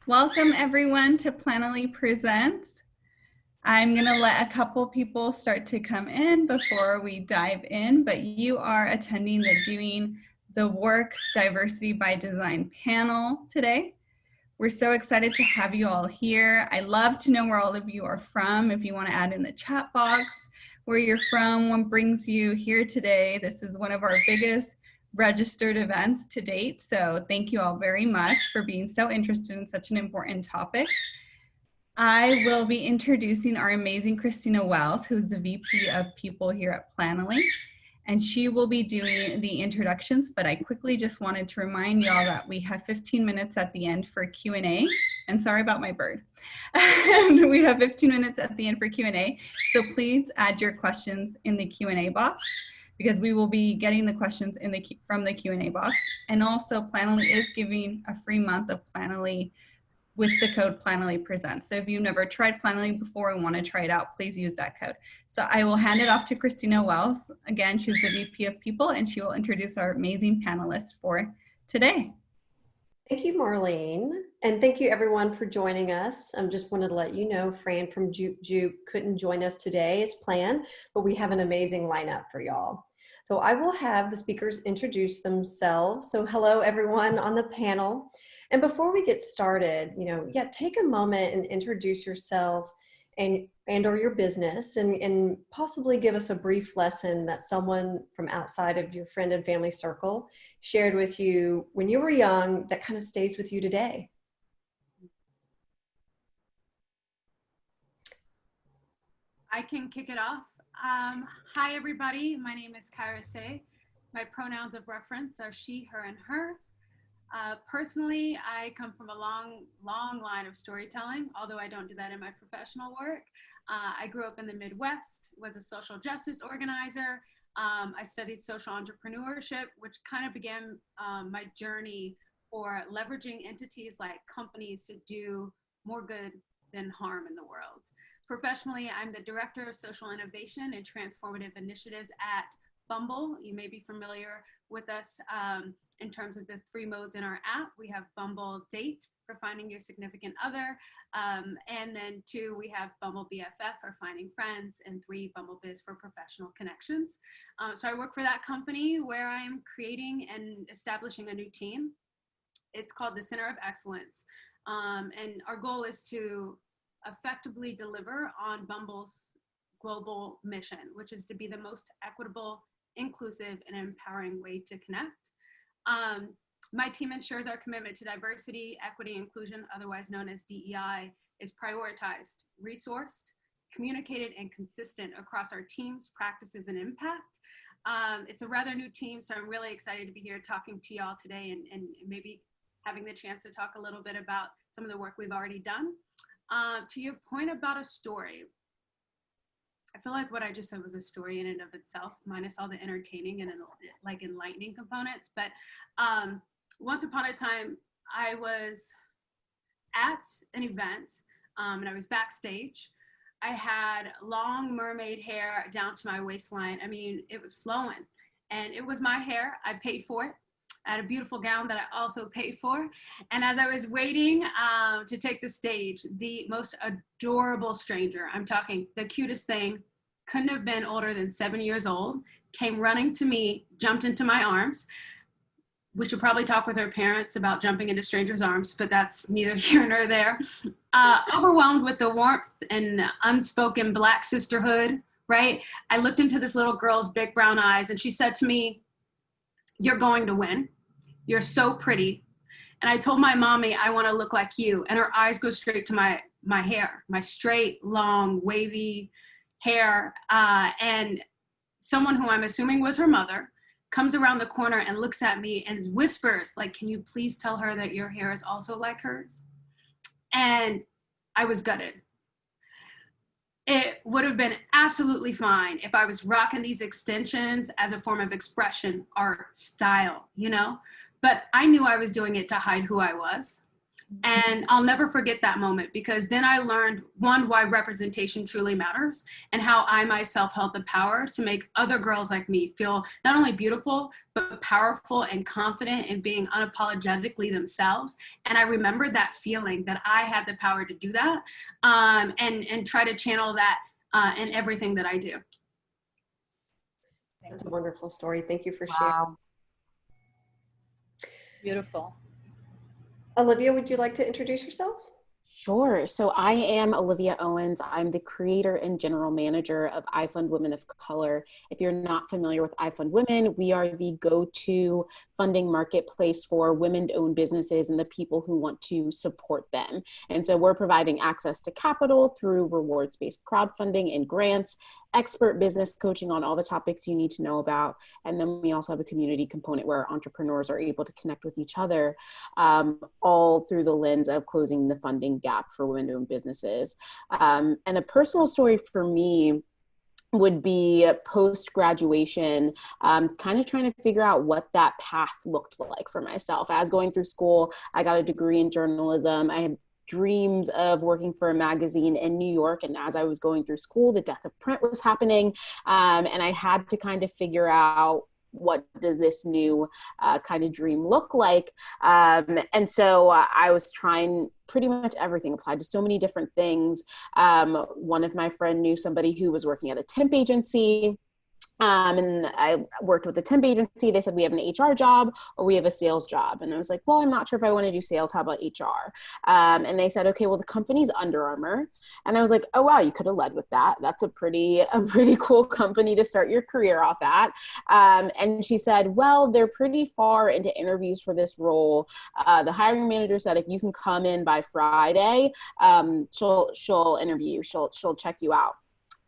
Welcome everyone to Planoly Presents. I'm going to let a couple people start to come in before we dive in, but you are attending the Doing the Work Diversity by Design panel today. We're so excited to have you all here. I love to know where all of you are from. If you want to add in the chat box where you're from, what brings you here today. This is one of our biggest registered events to date. So thank you all very much for being so interested in such an important topic. I will be introducing our amazing Christina Wells, who's the VP of People here at Planoly, and she will be doing the introductions, but I quickly just wanted to remind y'all that we have 15 minutes at the end for Q&A, and sorry about my bird. We have 15 minutes at the end for Q&A, so please add your questions in the Q&A box, because we will be getting the questions from the Q&A box. And also Planoly is giving a free month of Planoly with the code Planoly Presents. So if you've never tried Planoly before and want to try it out, please use that code. So I will hand it off to Christina Wells. Again, she's the VP of People, and she will introduce our amazing panelists for today. Thank you, Marlene. And thank you everyone for joining us. I just wanted to let you know, Fran from Juke couldn't join us today as planned, but we have an amazing lineup for y'all. So I will have the speakers introduce themselves. So hello everyone on the panel. And before we get started, take a moment and introduce yourself and or your business, and possibly give us a brief lesson that someone from outside of your friend and family circle shared with you when you were young that kind of stays with you today. I can kick it off. Hi everybody, my name is Kyra Say. My pronouns of reference are she, her, and hers. Personally, I come from a long line of storytelling, although I don't do that in my professional work. I grew up in the Midwest, was a social justice organizer. I studied social entrepreneurship, which kind of began my journey for leveraging entities like companies to do more good than harm in the world. Professionally, I'm the Director of Social Innovation and Transformative Initiatives at Bumble. You may be familiar with us in terms of the 3 modes in our app. We have Bumble Date for finding your significant other, and then 2, we have Bumble BFF for finding friends, and 3, Bumble Biz for professional connections. So I work for that company where I'm creating and establishing a new team. It's called the Center of Excellence, and our goal is to effectively deliver on Bumble's global mission, which is to be the most equitable, inclusive, and empowering way to connect. My team ensures our commitment to diversity, equity, inclusion, otherwise known as DEI, is prioritized, resourced, communicated, and consistent across our teams, practices, and impact. It's a rather new team, so I'm really excited to be here talking to y'all today and maybe having the chance to talk a little bit about some of the work we've already done. To your point about a story, I feel like what I just said was a story in and of itself, minus all the entertaining and like enlightening components. But once upon a time, I was at an event and I was backstage. I had long mermaid hair down to my waistline. I mean, it was flowing, and it was my hair. I paid for it. I had a beautiful gown that I also paid for. And as I was waiting to take the stage, the most adorable stranger, I'm talking the cutest thing, couldn't have been older than 7 years old, came running to me, jumped into my arms. We should probably talk with her parents about jumping into strangers' arms, but that's neither here nor there. Overwhelmed with the warmth and unspoken Black sisterhood, right? I looked into this little girl's big brown eyes, and she said to me, "You're going to win. You're so pretty." And I told my mommy, "I want to look like you." And her eyes go straight to my hair, my straight, long, wavy hair. And someone who I'm assuming was her mother comes around the corner and looks at me and whispers, like, "Can you please tell her that your hair is also like hers?" And I was gutted. It would have been absolutely fine if I was rocking these extensions as a form of expression, art, style, But I knew I was doing it to hide who I was. And I'll never forget that moment, because then I learned, one, why representation truly matters, and how I myself held the power to make other girls like me feel not only beautiful, but powerful and confident in being unapologetically themselves. And I remember that feeling that I had the power to do that, and try to channel that in everything that I do. That's a wonderful story. Thank you for sharing. Wow. Beautiful. Olivia, would you like to introduce yourself? Sure. So I am Olivia Owens. I'm the creator and general manager of IFundWomen of Color. If you're not familiar with IFundWomen, we are the go-to funding marketplace for women-owned businesses and the people who want to support them. And so we're providing access to capital through rewards-based crowdfunding and grants, expert business coaching on all the topics you need to know about. And then we also have a community component where entrepreneurs are able to connect with each other, all through the lens of closing the funding gap for women-owned businesses. And a personal story for me would be post-graduation, kind of trying to figure out what that path looked like for myself. As going through school, I got a degree in journalism. I had dreams of working for a magazine in New York. And as I was going through school, the death of print was happening. And I had to kind of figure out, what does this new kind of dream look like? And so I was trying pretty much everything, applied to so many different things. One of my friends knew somebody who was working at a temp agency. And I worked with a temp agency. They said, we have an HR job or we have a sales job. And I was like, well, I'm not sure if I want to do sales. How about HR? And they said, okay, well, the company's Under Armour. And I was like, oh, wow, you could have led with that. That's a pretty cool company to start your career off at. And she said, well, they're pretty far into interviews for this role. The hiring manager said, if you can come in by Friday, she'll interview you. She'll check you out.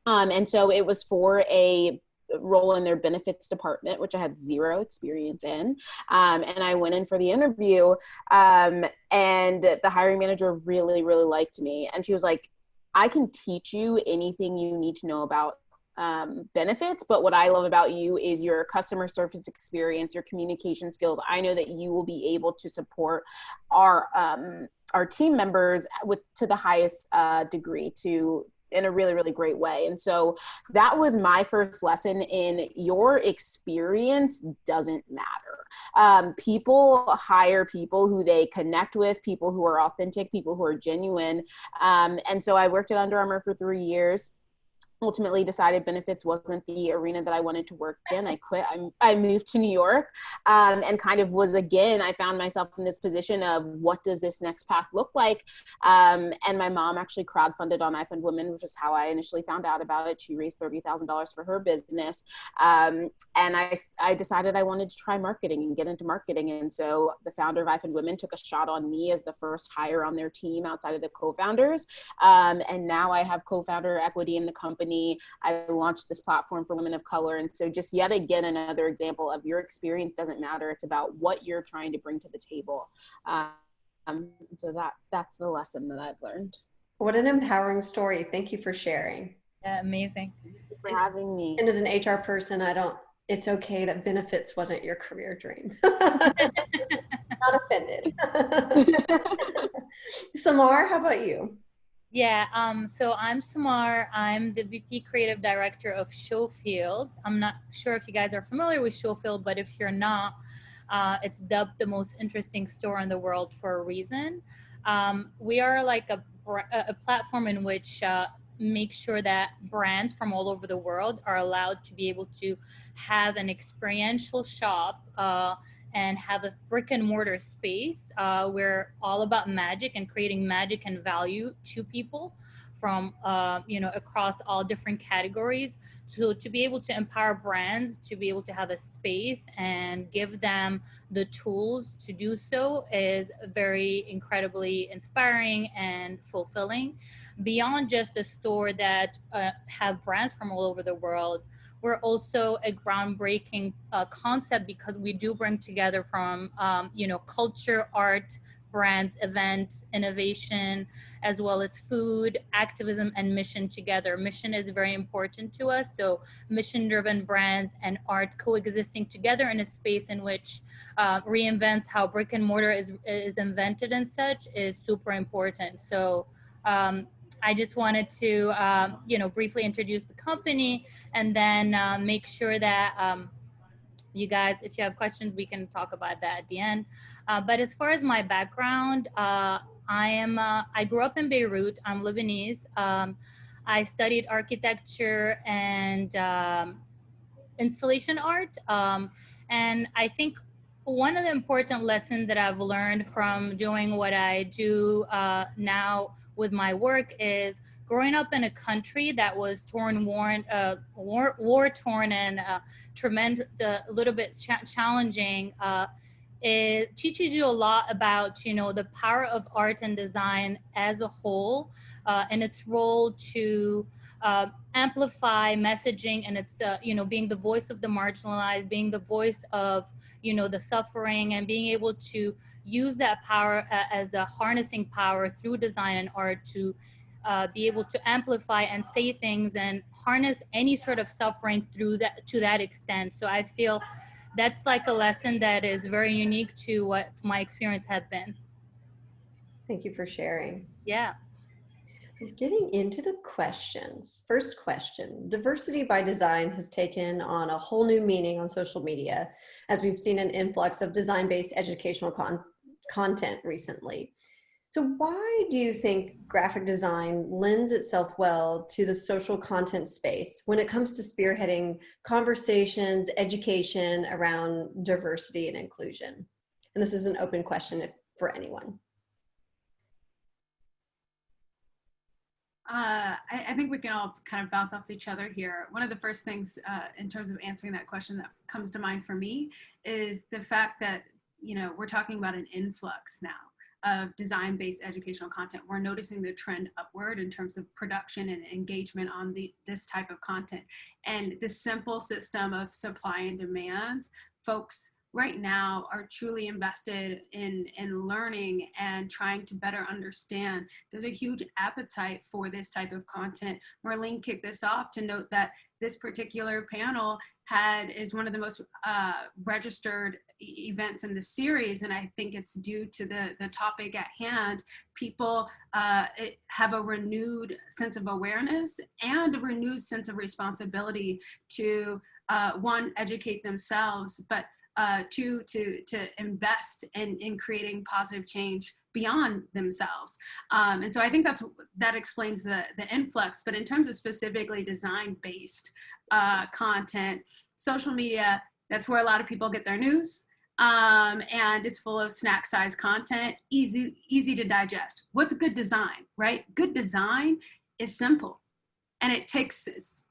And so it was for a role in their benefits department, which I had zero experience in. And I went in for the interview, and the hiring manager really, really liked me. And she was like, I can teach you anything you need to know about benefits, but what I love about you is your customer service experience, your communication skills. I know that you will be able to support our team members to the highest degree, in a really, really great way. And so that was my first lesson in your experience doesn't matter. People hire people who they connect with, people who are authentic, people who are genuine. And so I worked at Under Armour for 3 years. Ultimately decided benefits wasn't the arena that I wanted to work in. I quit. I moved to New York, and kind of I found myself in this position of, what does this next path look like? And my mom actually crowdfunded on IFundWomen, which is how I initially found out about it. She raised $30,000 for her business. And I decided I wanted to try marketing and get into marketing. And so the founder of IFundWomen took a shot on me as the first hire on their team outside of the co-founders. And now I have co-founder equity in the company. I launched this platform for women of color. And so just yet again, another example of your experience doesn't matter. It's about what you're trying to bring to the table. So that's the lesson that I've learned. What an empowering story. Thank you for sharing. Yeah, amazing. Thank you for having me. And as an HR person, it's okay that benefits wasn't your career dream. Not offended. Samar, how about you? Yeah, so I'm Samar. I'm the VP Creative Director of SHOWFIELDS. I'm not sure if you guys are familiar with SHOWFIELD, but if you're not, it's dubbed the most interesting store in the world for a reason. We are like a platform in which make sure that brands from all over the world are allowed to be able to have an experiential shop and have a brick and mortar space. We're all about magic and creating magic and value to people from across all different categories. So to be able to empower brands to be able to have a space and give them the tools to do so is very incredibly inspiring and fulfilling. Beyond just a store that have brands from all over the world, we're also a groundbreaking concept because we do bring together from culture, art, brands, events, innovation, as well as food, activism, and mission together. Mission is very important to us. So mission-driven brands and art coexisting together in a space in which reinvents how brick and mortar is invented and such is super important. So I just wanted to, briefly introduce the company and then make sure that you guys, if you have questions, we can talk about that at the end. But as far as my background, I grew up in Beirut. I'm Lebanese. I studied architecture and installation art. And I think one of the important lessons that I've learned from doing what I do now with my work is growing up in a country that was war-torn and tremendous, a little bit challenging. It teaches you a lot about, the power of art and design as a whole, and its role to amplify messaging, and it's being the voice of the marginalized, being the voice of the suffering, and being able to use that power as a harnessing power through design and art to be able to amplify and say things and harness any sort of suffering through that, to that extent. So I feel that's like a lesson that is very unique to what my experience has been. Thank you for sharing. Yeah. Getting into the questions. First question, diversity by design has taken on a whole new meaning on social media as we've seen an influx of design-based educational content recently. So why do you think graphic design lends itself well to the social content space when it comes to spearheading conversations, education around diversity and inclusion? And this is an open question for anyone. I think we can all kind of bounce off each other here. One of the first things in terms of answering that question that comes to mind for me is the fact that, we're talking about an influx now of design-based educational content. We're noticing the trend upward in terms of production and engagement on this type of content. And this simple system of supply and demand, folks right now are truly invested in learning and trying to better understand. There's a huge appetite for this type of content. Marlene kicked this off to note that this particular panel is one of the most registered events in the series, and I think it's due to the topic at hand. People have a renewed sense of awareness and a renewed sense of responsibility to one, educate themselves, but to invest in creating positive change beyond themselves. And so I think that explains the influx. But in terms of specifically design-based content, social media, that's where a lot of people get their news. And it's full of snack-sized content, easy to digest. What's good design, right? Good design is simple. And it takes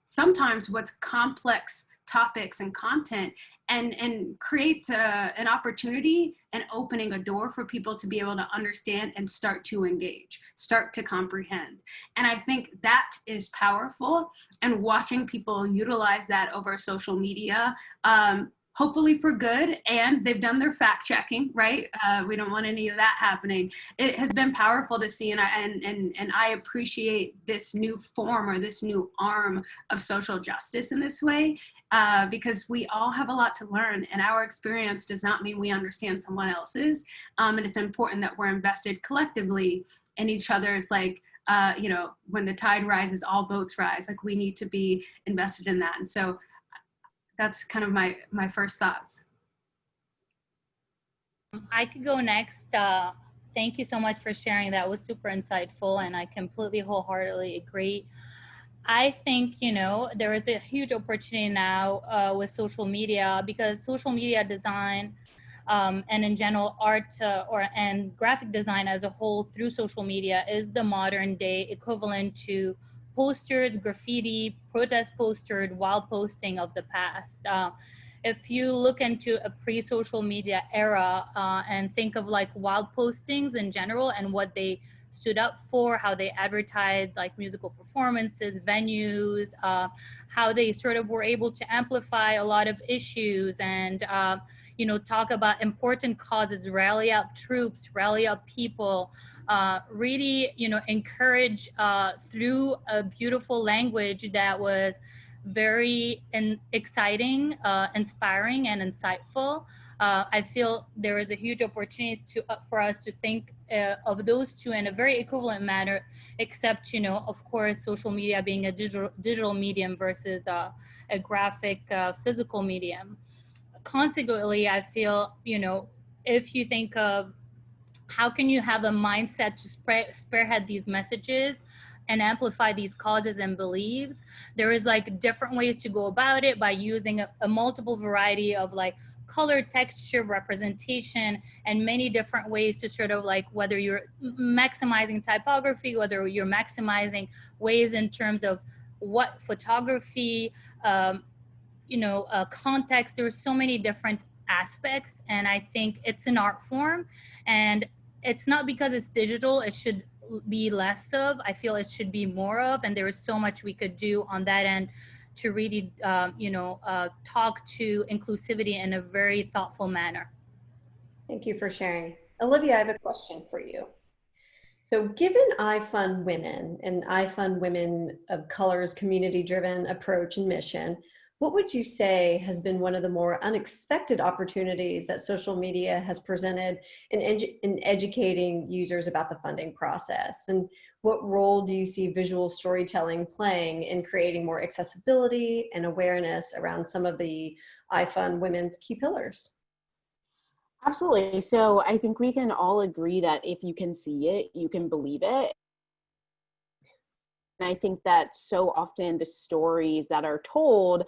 sometimes what's complex topics and content and creates an opportunity and opening a door for people to be able to understand and start to engage, start to comprehend. And I think that is powerful, and watching people utilize that over social media, hopefully for good, and they've done their fact checking, right? We don't want any of that happening. It has been powerful to see, and I appreciate this new form or this new arm of social justice in this way, because we all have a lot to learn, and our experience does not mean we understand someone else's, and it's important that we're invested collectively in each other's, like, when the tide rises, all boats rise. Like, we need to be invested in that. And so that's kind of my first thoughts. I could go next. Thank you so much for sharing. That was super insightful, and I completely wholeheartedly agree. I think, there is a huge opportunity now with social media, because social media design and in general art and graphic design as a whole through social media is the modern day equivalent to posters, graffiti, protest posters, wall posting of the past. If you look into a pre-social media era and think of like wild postings in general and what they stood up for, how they advertised like musical performances, venues, how they sort of were able to amplify a lot of issues and, talk about important causes, rally up troops, rally up people, really, encourage through a beautiful language that was very exciting, inspiring, and insightful. I feel there is a huge opportunity for us to think of those two in a very equivalent manner, except, of course, social media being a digital medium versus a graphic physical medium. Consequently, I feel, if you think of how can you have a mindset to spearhead these messages and amplify these causes and beliefs, there is like different ways to go about it by using a multiple variety of like color, texture, representation, and many different ways to sort of like, whether you're maximizing typography, whether you're maximizing ways in terms of what photography, context. There's so many different aspects, and I think it's an art form, and it's not because it's digital it should be less of. I feel it should be more of, and there is so much we could do on that end to really talk to inclusivity in a very thoughtful manner. Thank you for sharing. Olivia, I have a question for you. So given IFundWomen and IFundWomen of Color's community-driven approach and mission, what would you say has been one of the more unexpected opportunities that social media has presented in educating users about the funding process? And what role do you see visual storytelling playing in creating more accessibility and awareness around some of the IFundWomen's key pillars? Absolutely. So I think we can all agree that if you can see it, you can believe it. And I think that so often the stories that are told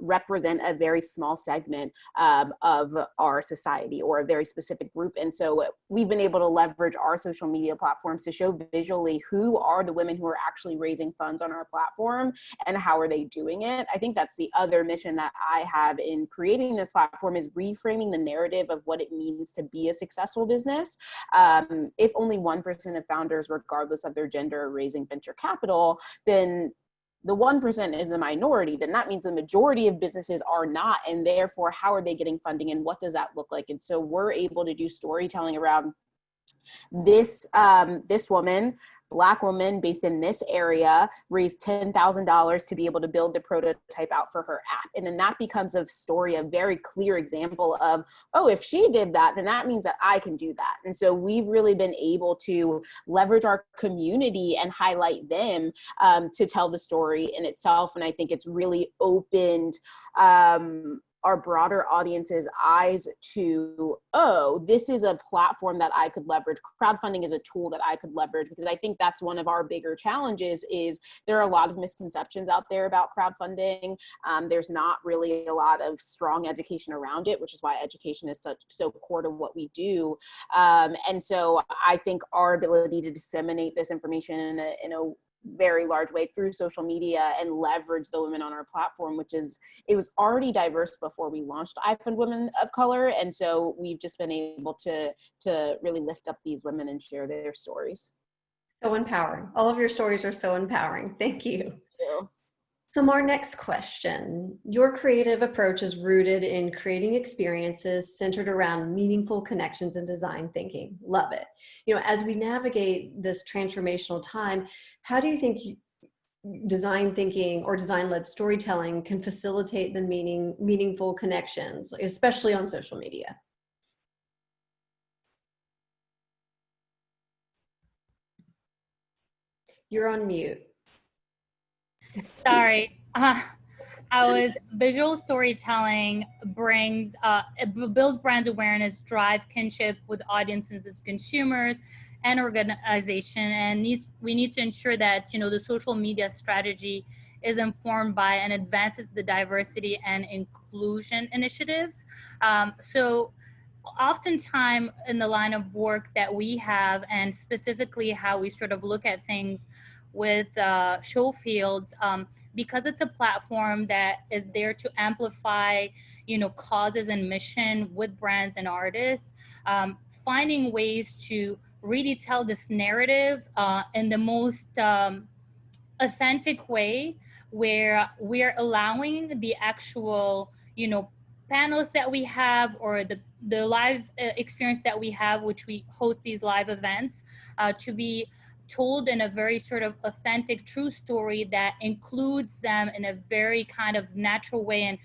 represent a very small segment of our society or a very specific group. And so we've been able to leverage our social media platforms to show visually who are the women who are actually raising funds on our platform and how are they doing it. I think that's the other mission that I have in creating this platform, is reframing the narrative of what it means to be a successful business. If only 1% of founders, regardless of their gender, are raising venture capital, then the 1% is the minority. Then that means the majority of businesses are not, and therefore how are they getting funding and what does that look like? And so we're able to do storytelling around this woman, Black woman based in this area, raised $10,000 to be able to build the prototype out for her app. And then that becomes a story, a very clear example of, oh, if she did that, then that means that I can do that. And so we've really been able to leverage our community and highlight them to tell the story in itself. And I think it's really opened our broader audience's eyes to, oh, this is a platform that I could leverage. Crowdfunding is a tool that I could leverage, because I think that's one of our bigger challenges is there are a lot of misconceptions out there about crowdfunding. There's not really a lot of strong education around it, which is why education is so core to what we do. And so I think our ability to disseminate this information in a very large way through social media and leverage the women on our platform, it was already diverse before we launched IFundWomen of Color. And so we've just been able to really lift up these women and share their stories. So empowering. All of your stories are so empowering. Thank you. Thank you. Samar, next question. Your creative approach is rooted in creating experiences centered around meaningful connections and design thinking. Love it. As we navigate this transformational time, how do you think design thinking or design-led storytelling can facilitate the meaningful connections, especially on social media? You're on mute. Sorry. Visual storytelling brings, it builds brand awareness, drive kinship with audiences as consumers and organization. And we need to ensure that, the social media strategy is informed by and advances the diversity and inclusion initiatives. So oftentimes in the line of work that we have, and specifically how we sort of look at things with SHOWFIELDS, because it's a platform that is there to amplify, causes and mission with brands and artists, finding ways to really tell this narrative in the most authentic way, where we're allowing the actual, panelists that we have, or the live experience that we have, which we host these live events, to be told in a very sort of authentic, true story that includes them in a very kind of natural way, and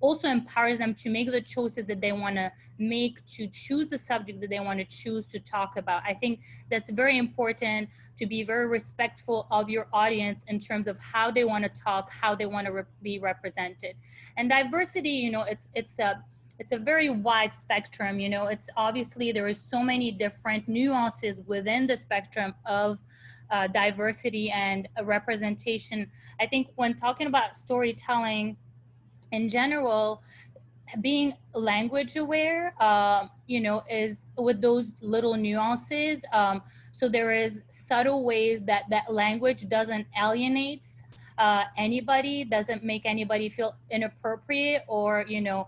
also empowers them to make the choices that they want to make, to choose the subject that they want to choose to talk about. I think that's very important, to be very respectful of your audience in terms of how they want to talk, how they want to be represented. And diversity, you know, it's a very wide spectrum. You know, it's obviously there is so many different nuances within the spectrum of diversity and representation. I think when talking about storytelling in general, being language aware, you know, is with those little nuances. So there is subtle ways that that language doesn't alienate anybody, doesn't make anybody feel inappropriate, or, you know,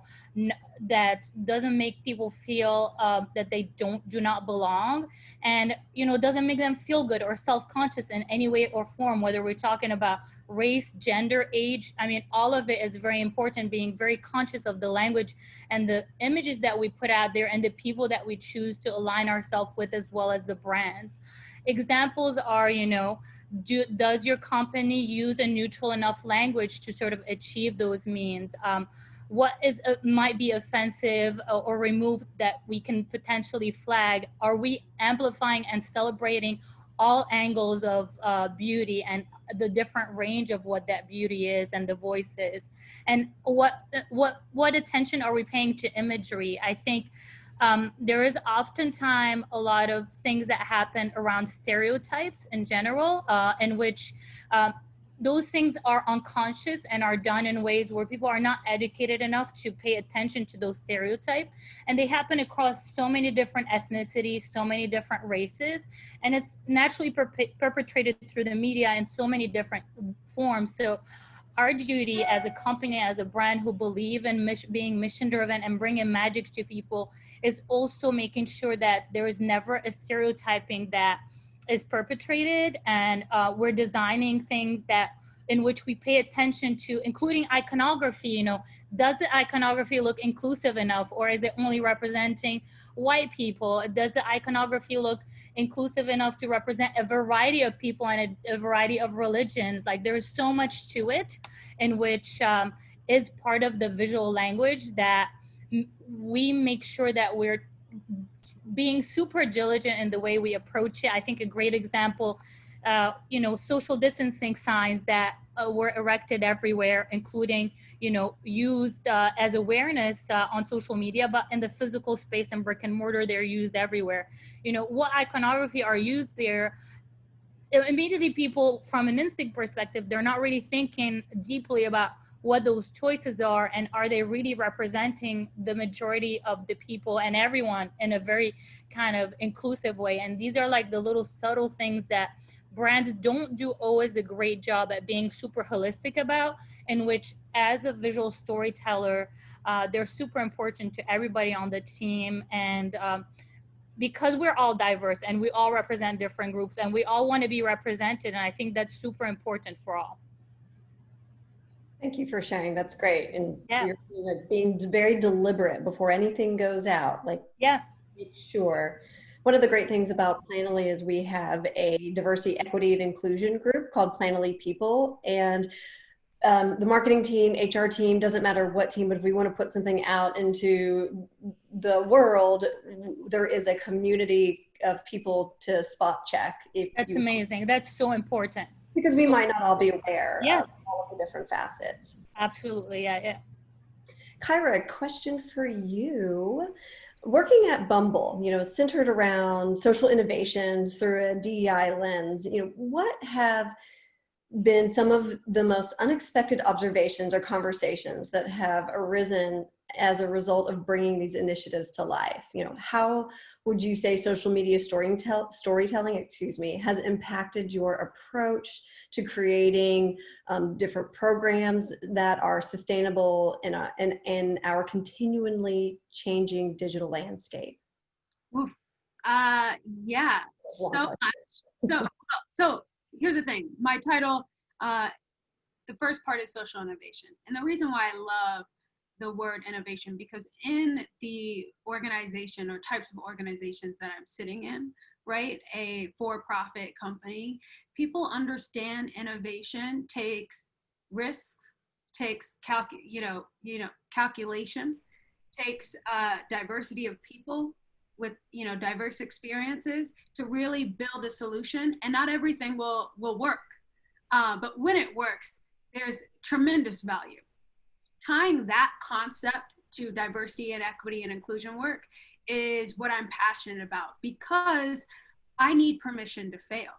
that doesn't make people feel that they do not belong, and, you know, doesn't make them feel good or self-conscious in any way or form, whether we're talking about race, gender, age. I mean, all of it is very important, being very conscious of the language and the images that we put out there and the people that we choose to align ourselves with, as well as the brands. Examples are, you know, does your company use a neutral enough language to sort of achieve those means? What is might be offensive or removed that we can potentially flag? Are we amplifying and celebrating all angles of beauty and the different range of what that beauty is and the voices? And what attention are we paying to imagery? I think there is oftentimes a lot of things that happen around stereotypes in general, in which those things are unconscious and are done in ways where people are not educated enough to pay attention to those stereotypes. And they happen across so many different ethnicities, so many different races, and it's naturally perpetrated through the media in so many different forms. So our duty as a company, as a brand who believe in being mission driven and bringing magic to people, is also making sure that there is never a stereotyping that is perpetrated, and we're designing things that in which we pay attention to, including iconography. You know, does the iconography look inclusive enough, or is it only representing white people? Does the iconography look inclusive enough to represent a variety of people and a variety of religions? Like, there's so much to it, in which is part of the visual language that we make sure that we're being super diligent in the way we approach it. I think a great example, you know, social distancing signs that were erected everywhere, including, you know, used as awareness on social media, but in the physical space and brick and mortar, they're used everywhere. You know, what iconography are used there? Immediately, people from an instinct perspective, they're not really thinking deeply about what those choices are, and are they really representing the majority of the people and everyone in a very kind of inclusive way. And these are like the little subtle things that brands don't do always a great job at being super holistic about, in which as a visual storyteller, they're super important to everybody on the team. And because we're all diverse and we all represent different groups and we all want to be represented, and I think that's super important for all. Thank you for sharing. That's great. And Yeah. to your point, like, being very deliberate before anything goes out, like, Yeah. make sure. One of the great things about Planoly is we have a diversity, equity, and inclusion group called Planoly People. And the marketing team, HR team, doesn't matter what team, but if we want to put something out into the world, there is a community of people to spot check. That's amazing. That's so important. Because we might not all be aware Yeah. of all of the different facets. Absolutely. Yeah. Kyra, a question for you. Working at Bumble, you know, centered around social innovation through a DEI lens, you know, what have been some of the most unexpected observations or conversations that have arisen as a result of bringing these initiatives to life? You know, how would you say social media storytelling, has impacted your approach to creating different programs that are sustainable in our continually changing digital landscape? Oof. Yeah, so much. So here's the thing. My title, the first part is social innovation. And the reason why I love the word innovation, because in the organization or types of organizations that I'm sitting in, right, a for-profit company, people understand innovation takes risks, takes calculation, takes diversity of people with diverse experiences to really build a solution. And not everything will work, but when it works, there's tremendous value. Tying that concept to diversity and equity and inclusion work is what I'm passionate about, because I need permission to fail.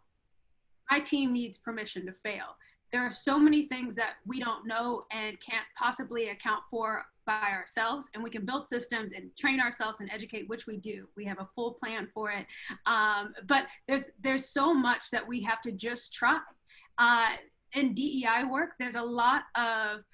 My team needs permission to fail. There are so many things that we don't know and can't possibly account for by ourselves, and we can build systems and train ourselves and educate, which we do. We have a full plan for it. But there's so much that we have to just try. In DEI work, there's a lot of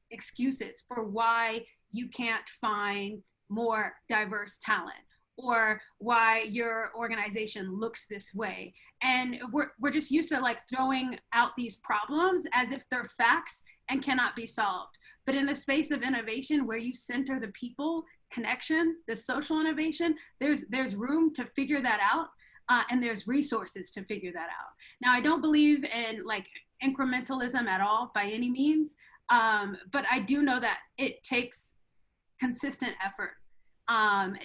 excuses for why you can't find more diverse talent, or why your organization looks this way. And we're just used to like throwing out these problems as if they're facts and cannot be solved. But in the space of innovation, where you center the people connection, the social innovation, there's room to figure that out. And there's resources to figure that out. Now, I don't believe in like incrementalism at all by any means, but I do know that it takes consistent effort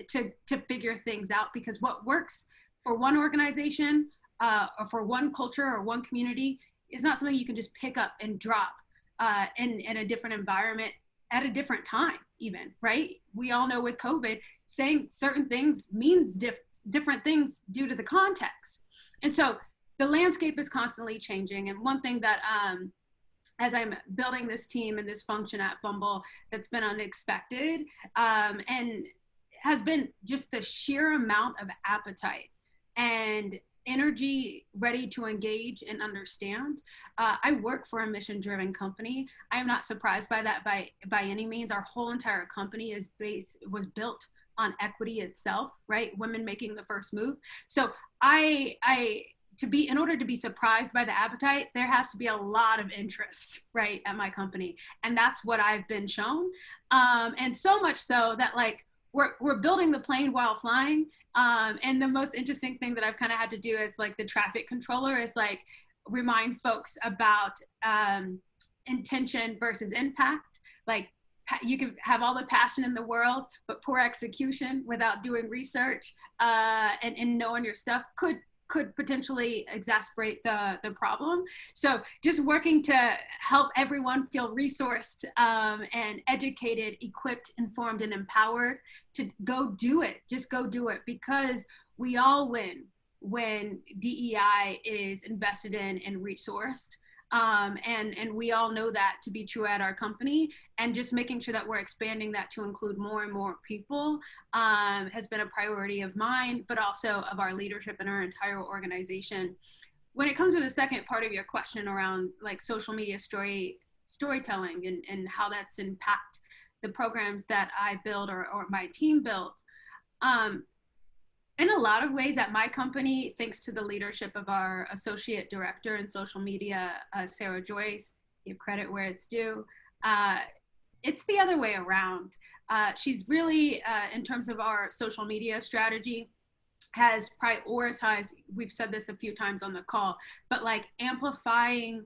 to figure things out, because what works for one organization or for one culture or one community is not something you can just pick up and drop in a different environment at a different time even, right? We all know with COVID, saying certain things means different things due to the context. And so the landscape is constantly changing. And one thing that, as I'm building this team and this function at Fumble, that's been unexpected and has been just the sheer amount of appetite and energy ready to engage and understand. I work for a mission-driven company. I am not surprised by that by any means. Our whole entire company was built on equity itself, right? Women making the first move. So in order to be surprised by the appetite, there has to be a lot of interest, right, at my company. And that's what I've been shown. And so much so that like, we're building the plane while flying. And the most interesting thing that I've kind of had to do as like the traffic controller is like remind folks about intention versus impact. Like, you can have all the passion in the world, but poor execution without doing research and knowing your stuff could potentially exacerbate the problem. So just working to help everyone feel resourced and educated, equipped, informed, and empowered to go do it. Just go do it, because we all win when DEI is invested in and resourced. And we all know that to be true at our company, and just making sure that we're expanding that to include more and more people has been a priority of mine, but also of our leadership and our entire organization. When it comes to the second part of your question around like social media storytelling and how that's impact the programs that I build or my team builds, in a lot of ways at my company, thanks to the leadership of our associate director in social media, Sarah Joyce, give credit where it's due, it's the other way around. She's really, in terms of our social media strategy, has prioritized, we've said this a few times on the call, but like amplifying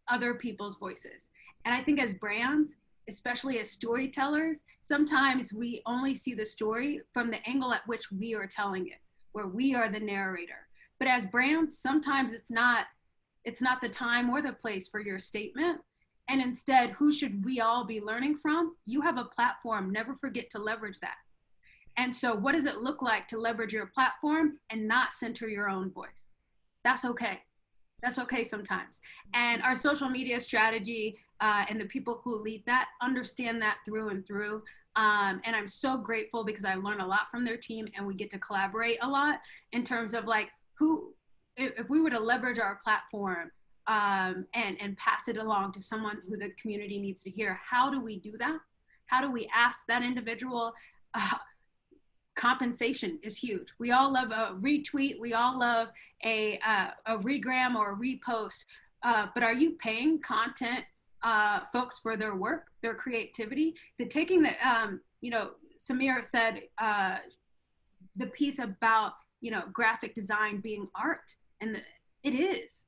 other people's voices. And I think as brands, especially as storytellers, sometimes we only see the story from the angle at which we are telling it, where we are the narrator. But as brands, sometimes it's not the time or the place for your statement. And instead, who should we all be learning from? You have a platform, never forget to leverage that. And so what does it look like to leverage your platform and not center your own voice? That's okay. That's okay sometimes. And our social media strategy and the people who lead that understand that through and through. And I'm so grateful because I learn a lot from their team, and we get to collaborate a lot in terms of like if we were to leverage our platform and pass it along to someone who the community needs to hear, how do we do that? How do we ask that individual? Compensation is huge. We all love a retweet. We all love a regram or a repost. But are you paying content folks for their work, their creativity. The taking the, you know, Samir said the piece about, you know, graphic design being art, and it is.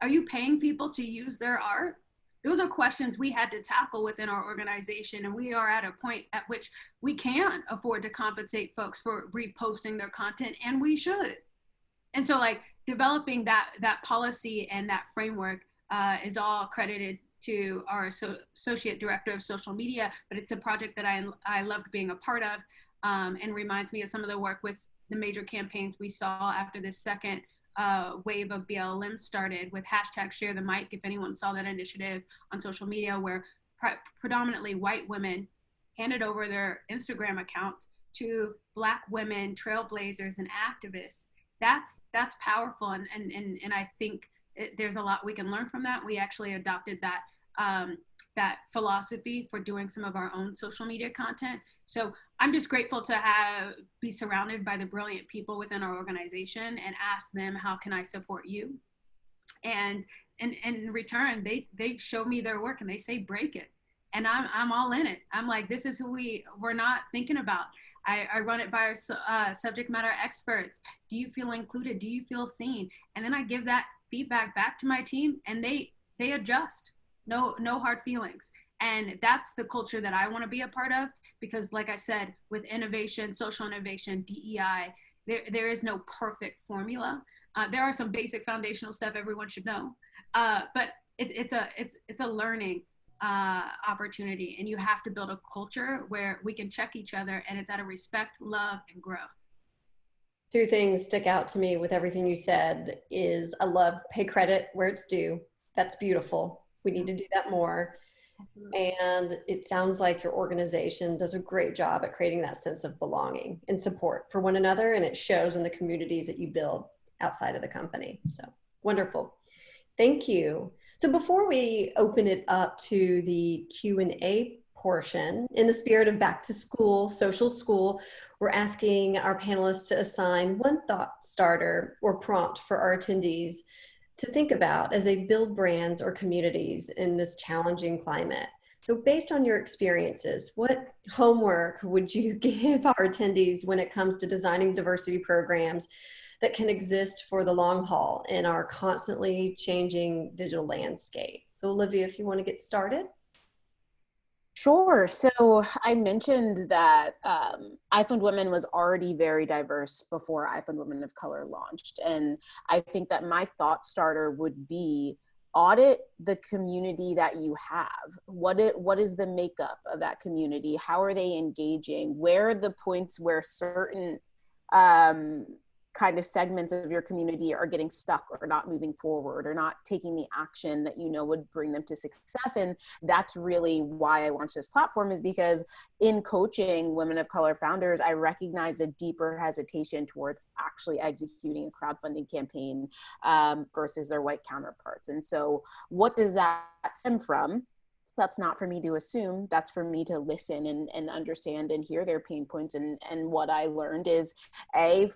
Are you paying people to use their art? Those are questions we had to tackle within our organization, and we are at a point at which we can afford to compensate folks for reposting their content, and we should. And so, like, developing that policy and that framework is all credited to our associate director of social media, but it's a project that I loved being a part of, and reminds me of some of the work with the major campaigns we saw after this second wave of BLM started, with hashtag share the mic. If anyone saw that initiative on social media, where predominantly white women handed over their Instagram accounts to Black women, trailblazers, and activists. That's powerful, and I think there's a lot we can learn from that. We actually adopted that that philosophy for doing some of our own social media content. So I'm just grateful to be surrounded by the brilliant people within our organization and ask them, how can I support you? And in return, they show me their work and they say, break it. And I'm all in it. I'm like, this is who we're not thinking about. I run it by our subject matter experts. Do you feel included? Do you feel seen? And then I give that feedback back to my team, and they adjust. No hard feelings. And that's the culture that I want to be a part of, because like I said, with innovation, social innovation, DEI, there is no perfect formula. There are some basic foundational stuff everyone should know, but it's a learning opportunity, and you have to build a culture where we can check each other, and it's out of respect, love, and growth. Two things stick out to me with everything you said is I love pay credit where it's due. That's beautiful. We need to do that more. Absolutely. And it sounds like your organization does a great job at creating that sense of belonging and support for one another, and it shows in the communities that you build outside of the company. So wonderful. Thank you. So before we open it up to the Q&A portion, in the spirit of back to school, social school, we're asking our panelists to assign one thought starter or prompt for our attendees to think about as they build brands or communities in this challenging climate. So based on your experiences, what homework would you give our attendees when it comes to designing diversity programs that can exist for the long haul in our constantly changing digital landscape? So Olivia, if you want to get started. Sure. So I mentioned that IFundWomen was already very diverse before IFundWomen of Color launched. And I think that my thought starter would be audit the community that you have. What is the makeup of that community? How are they engaging? Where are the points where certain kind of segments of your community are getting stuck or not moving forward or not taking the action that you know would bring them to success? And that's really why I launched this platform, is because in coaching women of color founders, I recognize a deeper hesitation towards actually executing a crowdfunding campaign versus their white counterparts. And so what does that stem from? That's not for me to assume. That's for me to listen and understand and hear their pain points. And what I learned is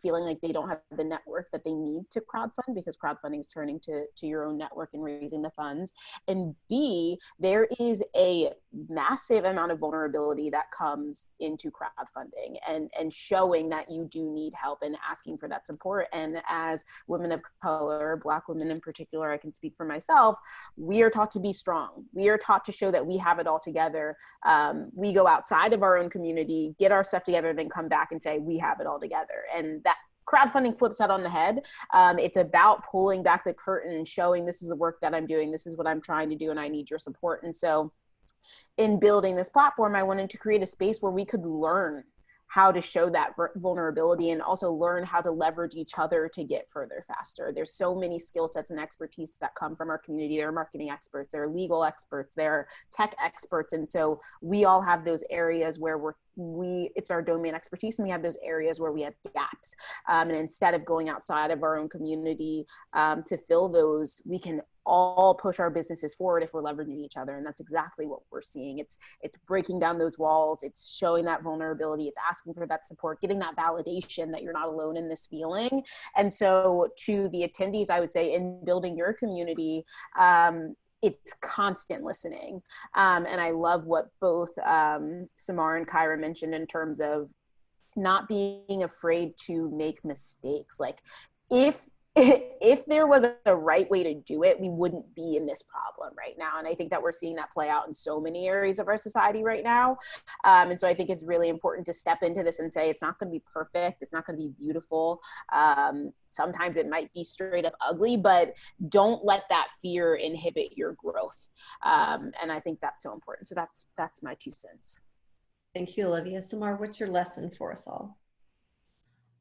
feeling like they don't have the network that they need to crowdfund, because crowdfunding is turning to your own network and raising the funds. And B, there is a massive amount of vulnerability that comes into crowdfunding and showing that you do need help and asking for that support. And as women of color, Black women in particular, I can speak for myself, we are taught to be strong. We are taught to show that we have it all together. We go outside of our own community, get our stuff together, then come back and say we have it all together. And that crowdfunding flips that on the head. It's about pulling back the curtain and showing, this is the work that I'm doing, this is what I'm trying to do, and I need your support. And so in building this platform, I wanted to create a space where we could learn how to show that vulnerability and also learn how to leverage each other to get further faster. There's so many skill sets and expertise that come from our community. There are marketing experts, there are legal experts, there are tech experts. And so we all have those areas where it's our domain expertise, and we have those areas where we have gaps. And instead of going outside of our own community to fill those, we can all push our businesses forward if we're leveraging each other. And that's exactly what we're seeing. It's breaking down those walls. It's showing that vulnerability. It's asking for that support, getting that validation that you're not alone in this feeling. And so to the attendees, I would say, in building your community, it's constant listening. And I love what both Samar and Kyra mentioned in terms of not being afraid to make mistakes. Like if there was a right way to do it, we wouldn't be in this problem right now. And I think that we're seeing that play out in so many areas of our society right now. And so I think it's really important to step into this and say, it's not going to be perfect. It's not going to be beautiful. Sometimes it might be straight up ugly, but don't let that fear inhibit your growth. And I think that's so important. So that's my 2 cents. Thank you, Olivia. Samar, what's your lesson for us all?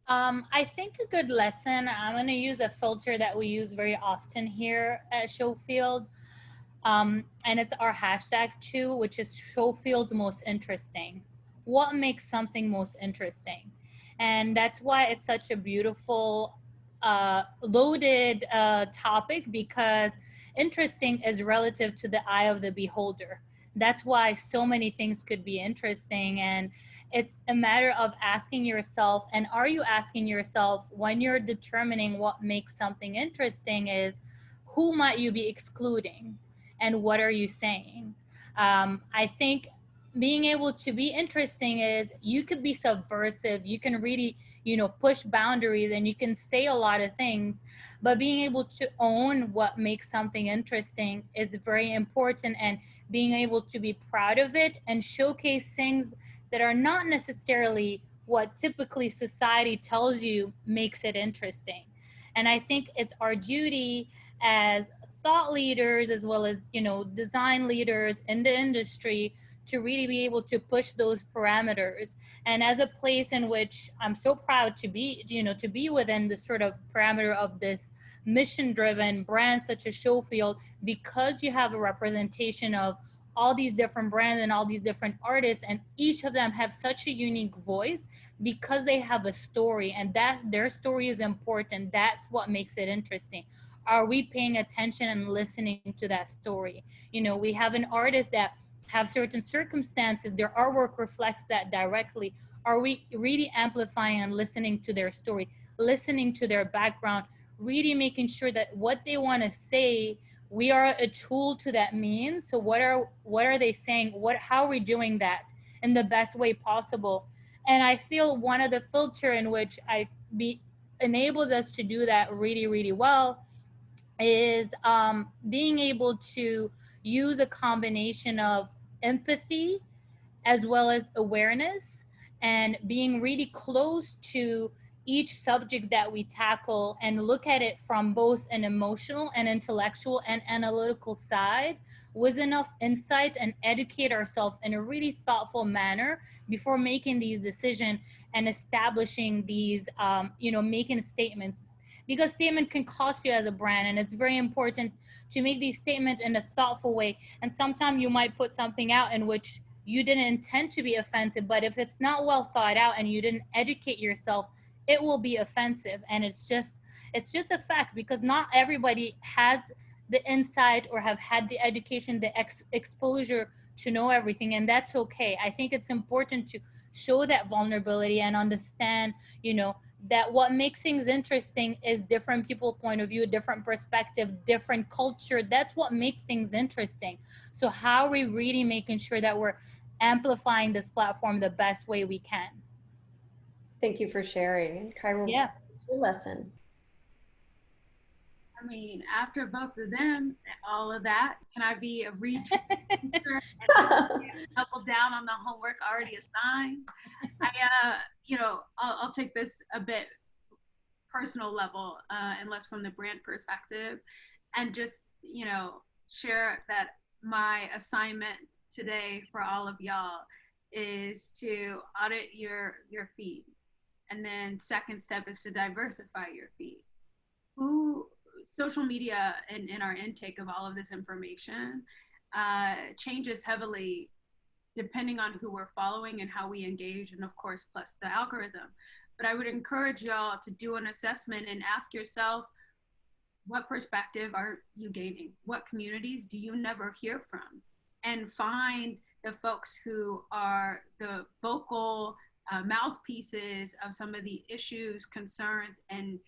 I think a good lesson, I'm going to use a filter that we use very often here at Showfield. And it's our hashtag too, which is Showfield's most interesting. What makes something most interesting? And that's why it's such a beautiful, loaded topic, because interesting is relative to the eye of the beholder. That's why so many things could be interesting. And it's a matter of asking yourself, and are you asking yourself when you're determining what makes something interesting is, who might you be excluding and what are you saying? I think being able to be interesting is, you could be subversive, you can really, push boundaries, and you can say a lot of things, but being able to own what makes something interesting is very important, and being able to be proud of it and showcase things that are not necessarily what typically society tells you makes it interesting. And I think it's our duty as thought leaders, as well as, design leaders in the industry, to really be able to push those parameters. And as a place in which I'm so proud to be, to be within the sort of parameter of this mission-driven brand such as Showfield, because you have a representation of all these different brands and all these different artists, and each of them have such a unique voice because they have a story, and that their story is important. That's what makes it interesting. Are we paying attention and listening to that story? We have an artist that have certain circumstances, their artwork reflects that directly. Are we really amplifying and listening to their story, listening to their background, really making sure that what they want to say, we are a tool to that means? So what are they saying? How are we doing that in the best way possible? And I feel one of the filter in which enables us to do that really, really well is being able to use a combination of empathy as well as awareness, and being really close to each subject that we tackle and look at it from both an emotional and intellectual and analytical side, with enough insight, and educate ourselves in a really thoughtful manner before making these decisions and establishing these, making statements. Because statement can cost you as a brand, and it's very important to make these statements in a thoughtful way. And sometimes you might put something out in which you didn't intend to be offensive, but if it's not well thought out and you didn't educate yourself, it will be offensive. And it's just a fact, because not everybody has the insight or have had the education, the exposure to know everything, and that's okay. I think it's important to show that vulnerability and understand, that what makes things interesting is different people's point of view, different perspective, different culture. That's what makes things interesting. So how are we really making sure that we're amplifying this platform the best way we can? Thank you for sharing. And Kyra, Yeah. what's your lesson? I mean, after both of them, all of that, can I be a reach and double down on the homework already assigned? I'll take this a bit personal level, and less from the brand perspective, and just, share that my assignment today for all of y'all is to audit your feed. And then second step is to diversify your feed. Social media and our intake of all of this information changes heavily depending on who we're following and how we engage, and of course, plus the algorithm. But I would encourage y'all to do an assessment and ask yourself, what perspective are you gaining? What communities do you never hear from? And find the folks who are the vocal mouthpieces of some of the issues, concerns, and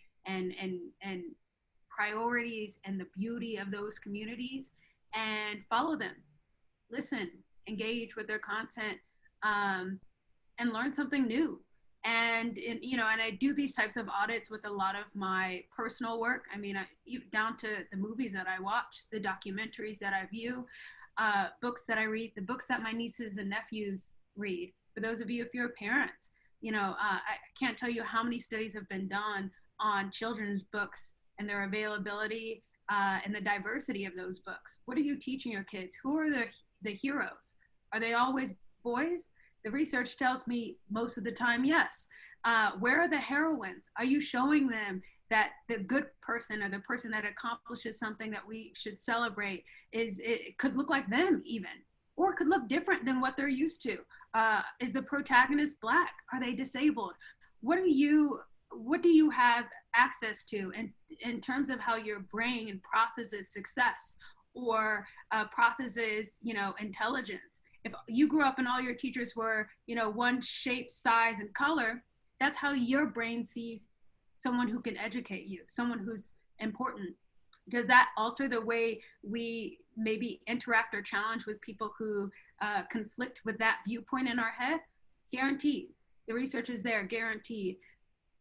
priorities, and the beauty of those communities, and follow them, listen, engage with their content, and learn something new. And I do these types of audits with a lot of my personal work. I mean, down to the movies that I watch, the documentaries that I view, books that I read, the books that my nieces and nephews read. For those of you, if you're parents, I can't tell you how many studies have been done on children's books and their availability, and the diversity of those books. What are you teaching your kids? Who are the heroes? Are they always boys? The research tells me most of the time, yes. Where are the heroines? Are you showing them that the good person, or the person that accomplishes something that we should celebrate, it could look like them even, or it could look different than what they're used to? Is the protagonist Black? Are they disabled? What do you have access to in terms of how your brain processes success, or processes, intelligence? If you grew up and all your teachers were, one shape, size, and color, that's how your brain sees someone who can educate you, someone who's important. Does that alter the way we maybe interact or challenge with people who conflict with that viewpoint in our head? Guaranteed. The research is there, guaranteed.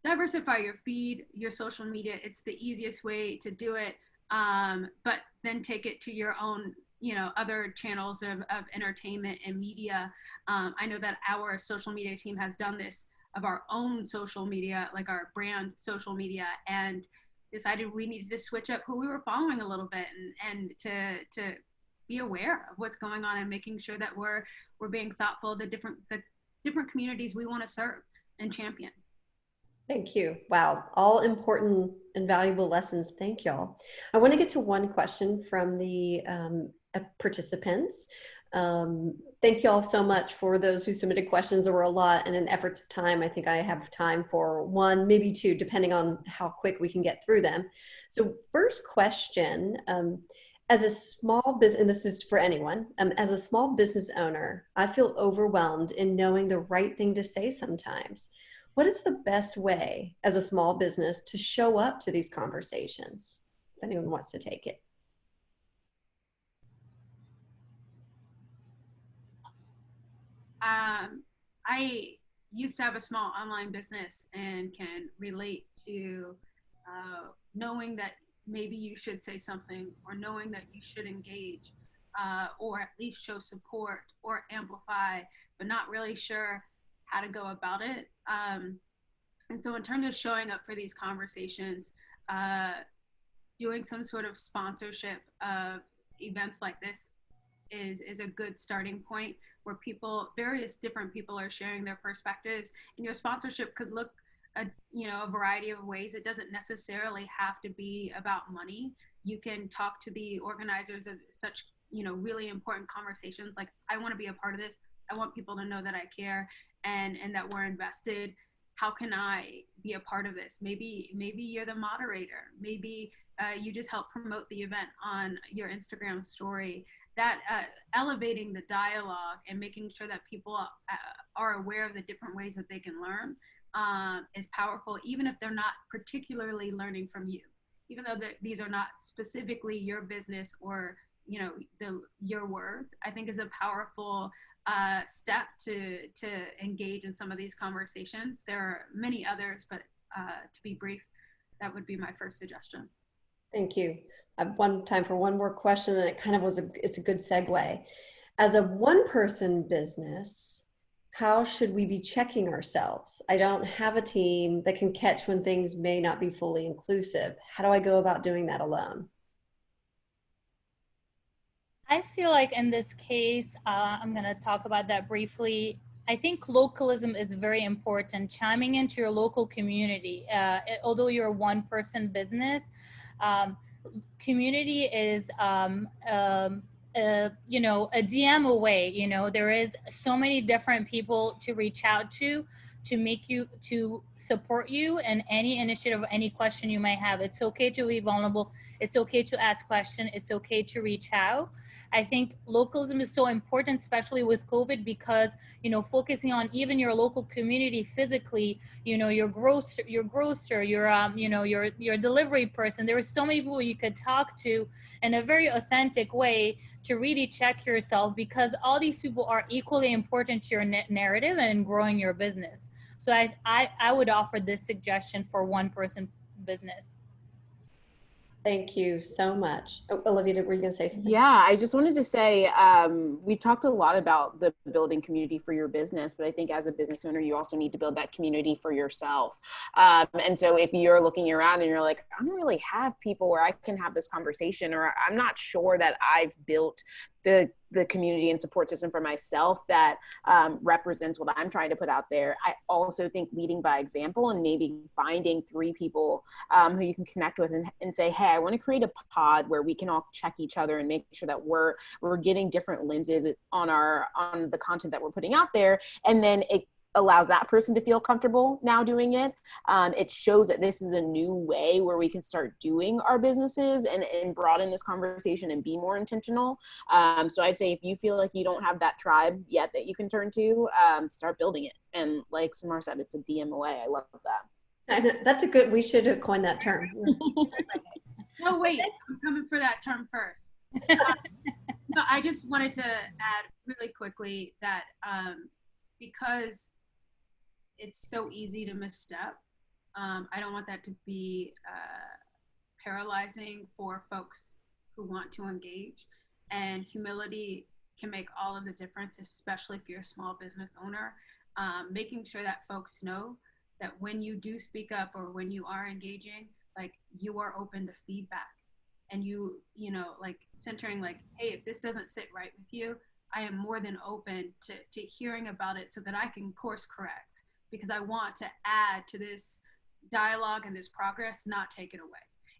Diversify your feed, your social media. It's the easiest way to do it. But then take it to your own, other channels of entertainment and media. I know that our social media team has done this of our own social media, like our brand social media, and decided we needed to switch up who we were following a little bit, and to be aware of what's going on, and making sure that we're being thoughtful of the different communities we want to serve and champion. Thank you. Wow. All important and valuable lessons. Thank y'all. I want to get to one question from the participants. Thank y'all so much for those who submitted questions. There were a lot, and in efforts of time, I think I have time for one, maybe two, depending on how quick we can get through them. So first question, as a small business, and this is for anyone, as a small business owner, I feel overwhelmed in knowing the right thing to say sometimes. What is the best way as a small business to show up to these conversations? If anyone wants to take it. I used to have a small online business, and can relate to knowing that maybe you should say something, or knowing that you should engage, or at least show support or amplify, but not really sure how to go about it. And so in terms of showing up for these conversations, doing some sort of sponsorship of events like this is a good starting point, where various different people are sharing their perspectives, and your sponsorship could look a variety of ways. It doesn't necessarily have to be about money. You can talk to the organizers of such really important conversations, like, I want to be a part of this. I want people to know that I care, and that we're invested. How can I be a part of this? Maybe you're the moderator. Maybe you just help promote the event on your Instagram story. That elevating the dialogue and making sure that people are aware of the different ways that they can learn is powerful, even if they're not particularly learning from you. Even though these are not specifically your business or your words, I think is a powerful step to engage in some of these conversations. There are many others, but to be brief, that would be my first suggestion. Thank you. I have time for one more question, and it kind of it's a good segue. As a one-person business, how should we be checking ourselves? I don't have a team that can catch when things may not be fully inclusive. How do I go about doing that alone? I feel like in this case, I'm going to talk about that briefly. I think localism is very important, chiming into your local community. Although you're a one-person business, community is, a DM away. There is so many different people to reach out to to support you in any initiative or any question you might have. It's okay to be vulnerable. It's okay to ask questions. It's okay to reach out. I think localism is so important, especially with COVID, because, you know, focusing on even your local community physically, you know, your grocer, your you know, your delivery person. There are so many people you could talk to in a very authentic way to really check yourself, because all these people are equally important to your narrative and growing your business. So I would offer this suggestion for one person business. Thank you so much. Oh, Olivia, were you going to say something? Yeah, I just wanted to say, we talked a lot about the building community for your business, but I think as a business owner, you also need to build that community for yourself. And so if you're looking around and you're like, I don't really have people where I can have this conversation, or I'm not sure that I've built the community and support system for myself that represents what I'm trying to put out there. I also think leading by example and maybe finding 3 people who you can connect with and say, hey, I want to create a pod where we can all check each other and make sure that we're getting different lenses on the content that we're putting out there. And then it allows that person to feel comfortable now doing it. It shows that this is a new way where we can start doing our businesses and broaden this conversation and be more intentional. So I'd say if you feel like you don't have that tribe yet that you can turn to, start building it. And like Samar said, it's a DM away. I love that. That's a good, we should have coined that term. No, wait, I'm coming for that term first. No, I just wanted to add really quickly that because it's so easy to misstep, I don't want that to be paralyzing for folks who want to engage. And humility can make all of the difference, especially if you're a small business owner. Making sure that folks know that when you do speak up or when you are engaging, like, you are open to feedback, and you know, like, centering, like, hey, if this doesn't sit right with you, I am more than open to hearing about it so that I can course correct, because I want to add to this dialogue and this progress, not take it away.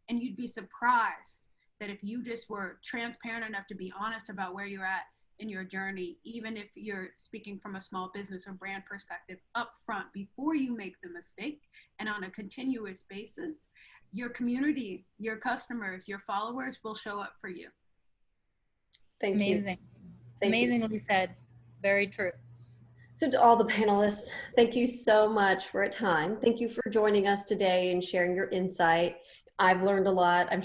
And you'd be surprised that if you just were transparent enough to be honest about where you're at in your journey, even if you're speaking from a small business or brand perspective up front before you make the mistake, and on a continuous basis, your community, your customers, your followers will show up for you. Thank Amazing. you. Amazingly said. Very true. So to all the panelists, thank you so much for your time. Thank you for joining us today and sharing your insight. I've learned a lot. I'm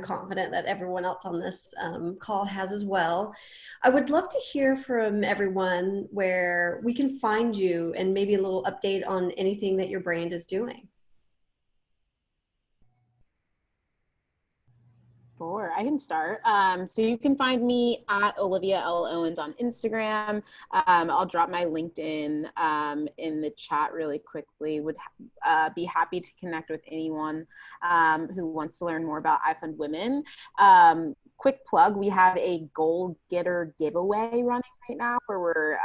confident that everyone else on this call has as well. I would love to hear from everyone where we can find you and maybe a little update on anything that your brand is doing. Sure, I can start. So you can find me at Olivia L. Owens on Instagram. I'll drop my LinkedIn in the chat really quickly. Would be happy to connect with anyone who wants to learn more about IFundWomen. Quick plug, we have a goal getter giveaway running right now where we're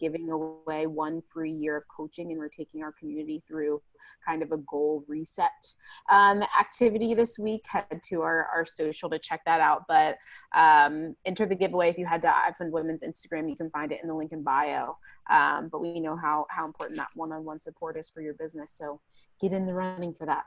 giving away 1 free year of coaching, and we're taking our community through kind of a goal reset activity this week. Head to our social to check that out, but enter the giveaway. If you head to IFundWomen's Instagram, you can find it in the link in bio. But we know how important that one-on-one support is for your business, so get in the running for that.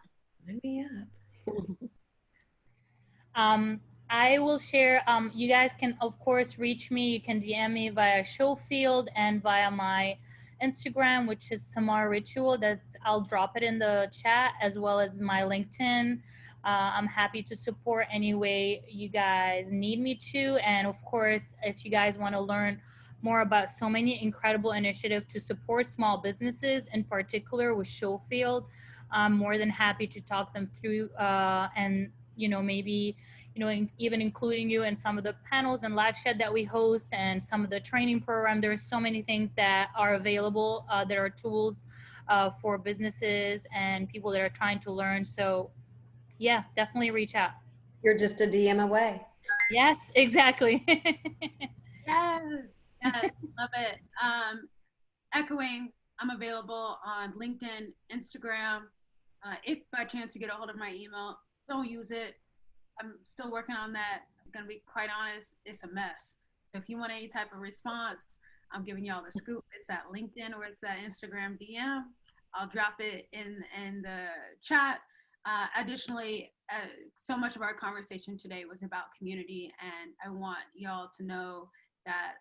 I will share, you guys can of course reach me. You can DM me via Showfield and via my Instagram, which is Samar Ritual. I'll drop it in the chat, as well as my LinkedIn. I'm happy to support any way you guys need me to. And of course, if you guys want to learn more about so many incredible initiatives to support small businesses, in particular with Showfield, I'm more than happy to talk them through and, you know, maybe, you know, even including you in some of the panels and live chat that we host and some of the training program. There's so many things that are available. There are tools for businesses and people that are trying to learn. So yeah, definitely reach out. You're just a DM away. Yes, exactly. Yes, love it. Echoing, I'm available on LinkedIn, Instagram. If by chance you get a hold of my email, don't use it. I'm still working on that. I'm gonna be quite honest, it's a mess. So if you want any type of response, I'm giving y'all the scoop. It's that LinkedIn or it's that Instagram DM. I'll drop it in the chat. Additionally, so much of our conversation today was about community, and I want y'all to know that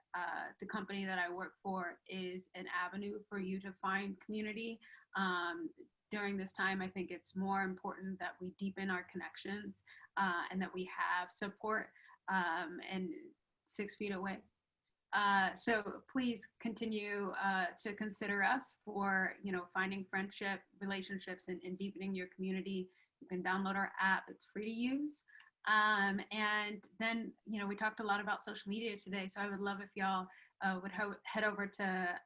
the company that I work for is an avenue for you to find community. During this time, I think it's more important that we deepen our connections and that we have support and 6 feet away. So please continue to consider us for, finding friendship, relationships, and deepening your community. You can download our app. It's free to use. And then, we talked a lot about social media today. So I would love if y'all would head over to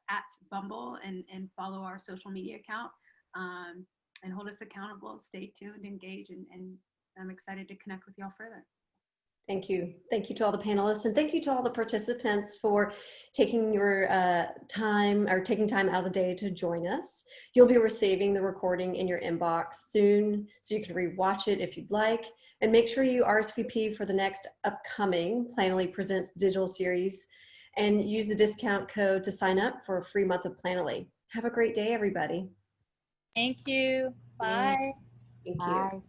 @Bumble and follow our social media account and hold us accountable. Stay tuned, engage, and I'm excited to connect with y'all further. Thank you. Thank you to all the panelists, and thank you to all the participants for taking your time out of the day to join us. You'll be receiving the recording in your inbox soon, so you can rewatch it if you'd like, and make sure you RSVP for the next upcoming Planoly Presents digital series, and use the discount code to sign up for a free month of Planoly. Have a great day, everybody. Thank you. Bye. Thank you. Bye.